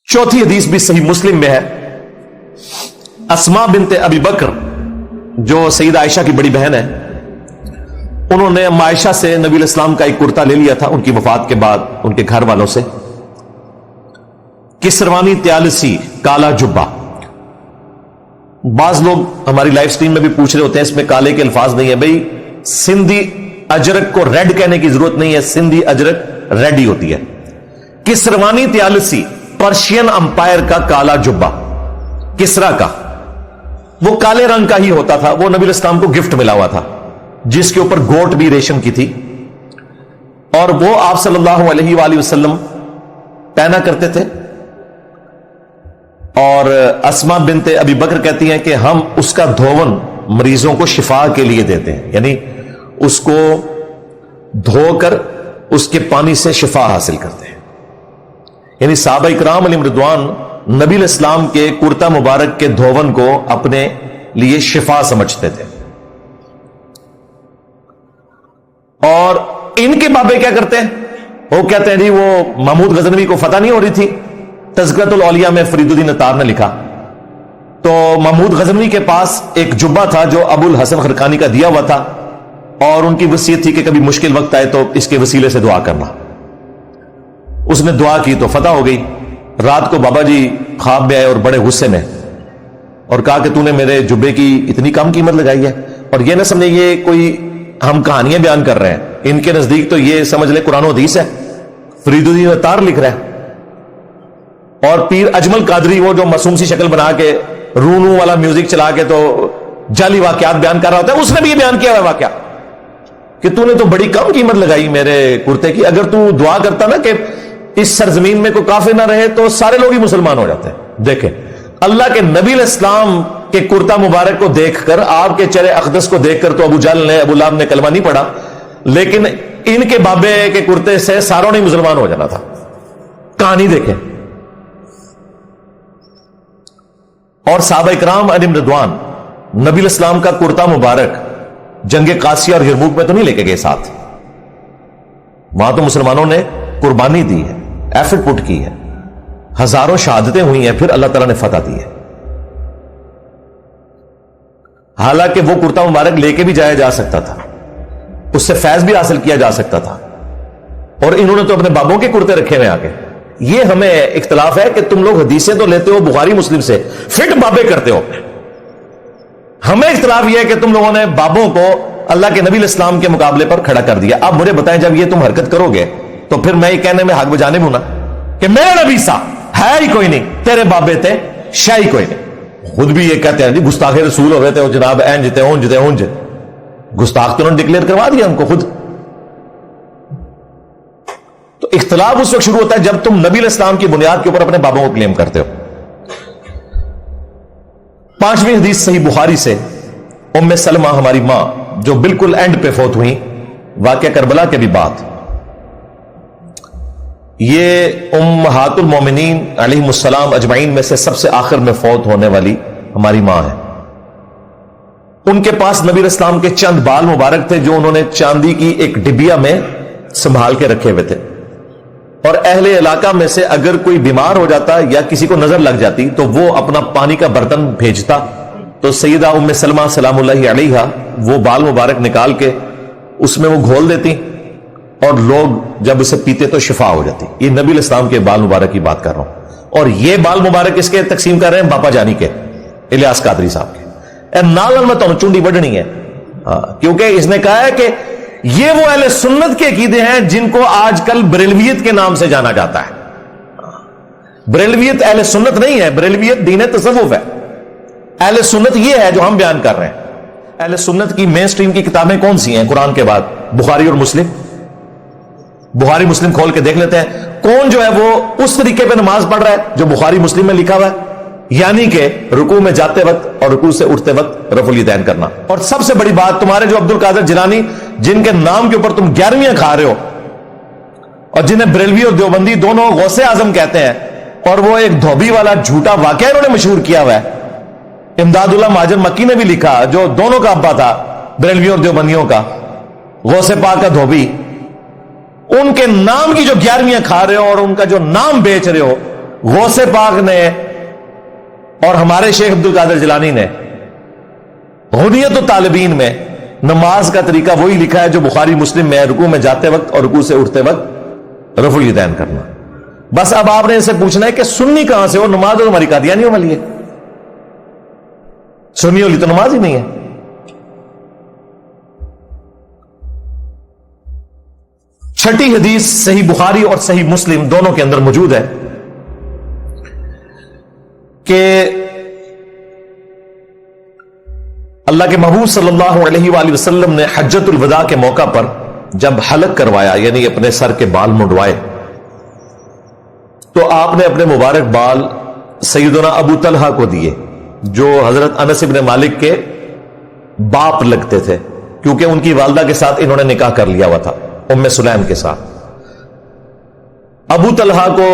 चौथी हदीस भी सही मुस्लिम में है। अस्मा बिनते अबी बकर जो सईद आयशा की बड़ी बहन है, उन्होंने अम्मा आयशा से नबी इस्लाम का एक कुर्ता ले लिया था उनकी वफात के बाद उनके घर वालों से। किसरवानी त्यालसी काला जुब्बा। बाज लोग हमारी लाइव स्ट्रीम में भी पूछ रहे होते हैं, इसमें काले के अल्फाज नहीं है। भाई सिंधी अजरक को रेड कहने की जरूरत नहीं है, सिंधी अजरक रेड ही होती है। किसरवानी त्यालसी पर्शियन अंपायर का काला जुब्बा, किसरा का, वो काले रंग का ही होता था। वो नबी इस्लाम को गिफ्ट मिला हुआ था, जिसके ऊपर गोट भी रेशम की थी, और वो आप सल्लल्लाहु अलैहि वसल्लम पहना करते थे। और अस्मा बिनते अबी बकर कहती हैं कि हम उसका धोवन मरीजों को शिफा के लिए देते हैं, यानी उसको धोकर उसके पानी से शिफा हासिल करते हैं। यानी साहबा इकराम अलैहिम रिदवान नबी इस्लाम के कुर्ता मुबारक के धोवन को अपने लिए शिफा समझते थे। और इनके बाबे क्या करते हैं, वो कहते हैं जी वो महमूद गजनवी को फतह नहीं हो रही थी। तज़किरतुल औलिया में फरीदुद्दीन अत्तार ने लिखा, तो महमूद गजनवी के पास एक जुब्बा था जो अबुल हसन खरकानी का दिया हुआ था, और उनकी वसीयत थी कि कभी मुश्किल वक्त आए तो इसके वसीले से दुआ करना। उसने दुआ की तो फतह हो गई। रात को बाबा जी ख्वाब में आए और बड़े गुस्से में, और कहा कि तूने मेरे जुब्बे की इतनी कम कीमत लगाई है। और ये ना समझे ये कोई हम कहानियां बयान कर रहे हैं, इनके नजदीक तो ये समझ ले कुरान हदीस है। फरीदुद्दीन अत्तार लिख रहा है, और पीर अजमल कादरी वो जो मासूम सी शक्ल बना के रूनू वाला म्यूजिक चला के तो जाली वाकयात बयान कर रहा होता है, उसने भी ये बयान किया हुआ वाकया कि तूने तो बड़ी कम कीमत लगाई मेरे कुर्ते की। अगर तू दुआ करता ना कि इस सरजमीन में कोई काफिर ना रहे तो सारे लोग ही मुसलमान हो जाते हैं। देखें, अल्लाह के नबी इस्लाम के कुर्ता मुबारक को देखकर, आपके चेहरे अकदस को देखकर तो अबू जहल ने, अबू लहब ने कलमा नहीं पढ़ा, लेकिन इनके बाबे के कुर्ते से सारों ने मुसलमान हो जाना था। कहानी देखें। और साहबा इकराम अलैहिम रिदवान नबी इस्लाम का कुर्ता मुबारक जंगे कासिया और यरमुक में तो नहीं लेके गए साथ, वहां तो मुसलमानों ने कुर्बानी दी है, एफर्ट पुट की है, हजारों शहादतें हुई हैं, फिर अल्लाह ताला ने फतह दी है। हालांकि वो कुर्ता मुबारक लेके भी जाया जा सकता था, उससे फैज भी हासिल किया जा सकता था, और इन्होंने तो अपने बाबों के कुर्ते रखे हुए आके। ये हमें इख्तलाफ है कि तुम लोग हदीसें तो लेते हो बुखारी मुस्लिम से, फिट बाबे करते हो। हमें इख्तलाफ यह है कि तुम लोगों ने बाबों को अल्लाह के नबी इस्लाम के मुकाबले पर खड़ा कर दिया। अब मुझे बताएं, जब ये तुम हरकत करोगे तो फिर मैं ये कहने में हक बजाने हूं ना कि मेरा नबी सा है ही कोई नहीं, तेरे बाबे थे शाही कोई नहीं। खुद भी ये कहते हैं जी गुस्ताखे रसूल हो गए थे जनाब, एंज थे ऊंज थे ऊंज। गुस्ताख तो उन्होंने डिक्लेयर करवा दिया उनको खुद। तो इख्तलाफ उस वक्त शुरू होता है जब तुम नबी इस्लाम की बुनियाद के ऊपर अपने बाबों को क्लेम करते हो। पांचवीं हदीस सही बुखारी से, उम्मे सलमा हमारी मां जो बिल्कुल एंड पे फौत हुई, वाक़या करबला के भी बाद। ये उम्महातुल मोमिनीन अलैहिमुस्सलाम अजमाइन में से सबसे आखिर में फौत होने वाली हमारी मां है। उनके पास नबी इस्लाम के चंद बाल मुबारक थे जो उन्होंने चांदी की एक डिबिया में संभाल के रखे हुए थे, और अहले इलाका में से अगर कोई बीमार हो जाता या किसी को नजर लग जाती तो वो अपना पानी का बर्तन भेजता, तो सैयदा उम्मे सलमा सलामुल्लाहि अलैहा वो बाल मुबारक निकाल के उसमें वो घोल देती, और लोग जब उसे पीते तो शिफा हो जाती। ये नबी इस्लाम के बाल मुबारक की बात कर रहा हूं। और ये बाल मुबारक इसके तकसीम कर रहे हैं बापा जानी के, इलियास कादरी साहब के। नाल में तो चुंडी बढ़नी है, क्योंकि इसने कहा है कि ये वो अहले सुन्नत के अकीदे हैं जिनको आजकल बरेलवियत के नाम से जाना जाता है। बरेलवियत अहले सुन्नत नहीं है, बरेलवियत दीन तसव्वुफ है। अहले सुन्नत ये है जो हम बयान कर रहे हैं। अहले सुन्नत की मेन स्ट्रीम की किताबें कौन सी हैं कुरान के बाद? बुखारी और मुस्लिम। बुखारी मुस्लिम खोल के देख लेते हैं कौन जो है वो उस तरीके पे नमाज पढ़ रहा है जो बुखारी मुस्लिम में लिखा हुआ है, यानी कि रुकू में जाते वक्त और रुकू से उठते वक्त रफुल यदैन करना। और सबसे बड़ी बात, तुम्हारे जो अब्दुल कादिर जिलानी जिनके नाम के ऊपर तुम 11वीं खा रहे हो, और जिन्हें बरेलवी और देवबंदी दोनों गौसे आजम कहते हैं, और वो एक धोबी वाला झूठा वाकया इन्होंने मशहूर किया हुआ है। इमदादुल्लाह महाजन मक्की ने भी लिखा, जो दोनों का अब्बा था बरेलवी और देवबंदियों का, गौसे पाक का धोबी। उनके नाम की जो 11वीं खा रहे हो और उनका जो नाम बेच रहे हो, غوث پاک نے اور ہمارے شیخ عبد القادر جیلانی نے غنیت الطالبین میں نماز کا طریقہ وہی لکھا ہے جو بخاری مسلم میں ہے، رکوع میں جاتے وقت اور رکوع سے اٹھتے وقت رفع الیدین کرنا۔ بس اب آپ نے ان سے پوچھنا ہے کہ سنی کہاں سے ہو؟ نماز تو ہماری قادیانیوں والی ہے، سنی والی تو نماز ہی نہیں ہے۔ چھٹی حدیث صحیح بخاری اور صحیح مسلم دونوں کے اندر موجود ہے کہ اللہ کے محبوب صلی اللہ علیہ وآلہ وسلم نے حجۃ الوداع کے موقع پر جب حلق کروایا، یعنی اپنے سر کے بال منڈوائے، تو آپ نے اپنے مبارک بال سیدنا ابو طلحہ کو دیے جو حضرت انس ابن مالک کے باپ لگتے تھے، کیونکہ ان کی والدہ کے ساتھ انہوں نے نکاح کر لیا ہوا تھا، ام سلیم کے ساتھ۔ ابو طلحہ کو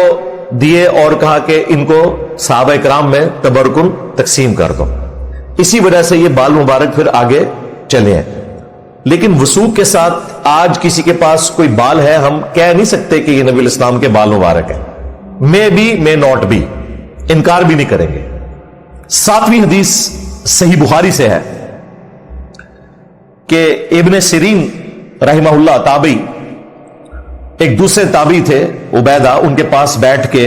دیے اور کہا کہ ان کو صحابہ کرام میں تبرکن تقسیم کر دو، اسی وجہ سے یہ بال مبارک پھر آگے چلے ہیں۔ لیکن وثوق کے ساتھ آج کسی کے پاس کوئی بال ہے، ہم کہہ نہیں سکتے کہ یہ نبی الاسلام کے بال مبارک ہیں، may be may not be, انکار بھی نہیں کریں گے۔ ساتویں حدیث صحیح بخاری سے ہے کہ ابن سیرین رحمہ اللہ تابعی، ایک دوسرے تابعی تھے عبیدہ، ان کے پاس بیٹھ کے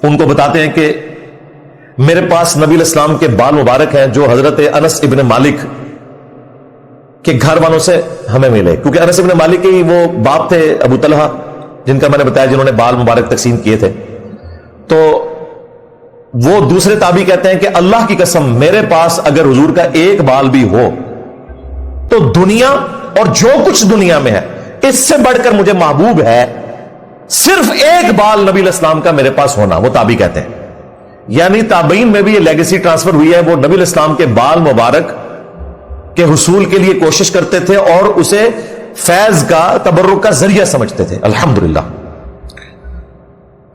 ان کو بتاتے ہیں کہ میرے پاس نبی الاسلام کے بال مبارک ہیں جو حضرت انس ابن مالک کے گھر والوں سے ہمیں ملے، کیونکہ انس ابن مالک کے ہی وہ باپ تھے ابو طلحہ جن کا میں نے بتایا، جنہوں نے بال مبارک تقسیم کیے تھے۔ تو وہ دوسرے تابعی کہتے ہیں کہ اللہ کی قسم میرے پاس اگر حضور کا ایک بال بھی ہو تو دنیا اور جو کچھ دنیا میں ہے اس سے بڑھ کر مجھے محبوب ہے صرف ایک بال نبی الاسلام کا میرے پاس ہونا۔ وہ تابعی کہتے ہیں، یعنی تابعین میں بھی یہ لیگیسی ٹرانسفر ہوئی ہے، وہ نبی الاسلام کے بال مبارک کے حصول کے لیے کوشش کرتے تھے اور اسے فیض کا، تبرک کا ذریعہ سمجھتے تھے۔ الحمدللہ۔